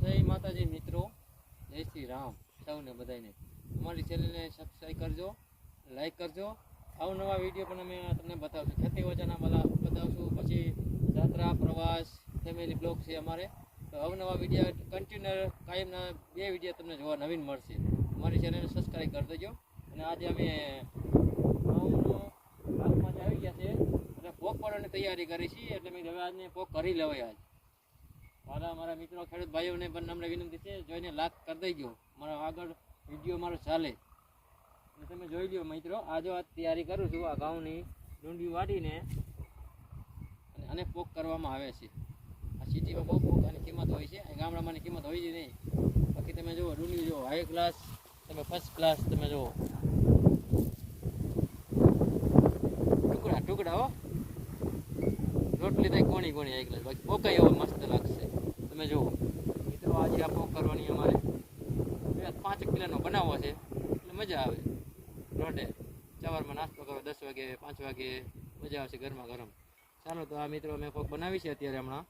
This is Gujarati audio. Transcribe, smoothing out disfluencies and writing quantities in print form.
જય માતાજી મિત્રો, જય શ્રી રામ સૌને બધાને. અમારી ચેનલને સબસ્ક્રાઈબ કરજો, લાઈક કરજો. અવનવા વિડીયો પણ અમે તમને બતાવશું. ખેતી વચના બતાવશું, પછી યાત્રા, પ્રવાસ, ફેમિલી બ્લોગ છે અમારે. તો અવનવા વિડીયો કન્ટિન્યુ કાયમના 2 વિડીયો તમને જોવા નવીન મળશે. અમારી ચેનલને સબસ્ક્રાઈબ કરી દેજો. અને આજે અમે ગામમાં આવી ગયા છે એટલે પોક પાડવાની તૈયારી કરી છીએ. એટલે મેં હવે આજને પોક કરી લેવાય. મારા મિત્રો ખેડૂત ભાઈઓને પણ અમને વિનંતી છે, જોઈને લાઈક કરી દેજો. મારો આગળ વિડીયો મારો ચાલે એટલે તમે જોઈ લો મિત્રો. આ જો આ તૈયારી કરું છું, આ ઘઉંની ડુંડી વાટીને અને પોક કરવામાં આવે છે. આ સિટીમાં બહુ પોકની કિંમત હોય છે, ગામડામાંની કિંમત હોય જ નહીં. બાકી તમે જુઓ ડુંડી જુઓ, હાઈ ક્લાસ, તમે ફર્સ્ટ ક્લાસ તમે જુઓ. ટુકડા ટુકડા હો, રોટલી થાય કોણી કોણી હાઈ ક્લાસ. બાકી પોકાય એવો મસ્ત લાગશે. તમે જુઓ મિત્રો, આજે આ પોક કરવાની અમારે 5 કિલોનો બનાવવો છે એટલે મજા આવે. રોડે સવારમાં નાસ્તો કરો 10 વાગે 5 વાગે મજા આવશે ગરમા ગરમ. ચાલો તો આ મિત્રો અમે પોક બનાવી છે અત્યારે હમણાં.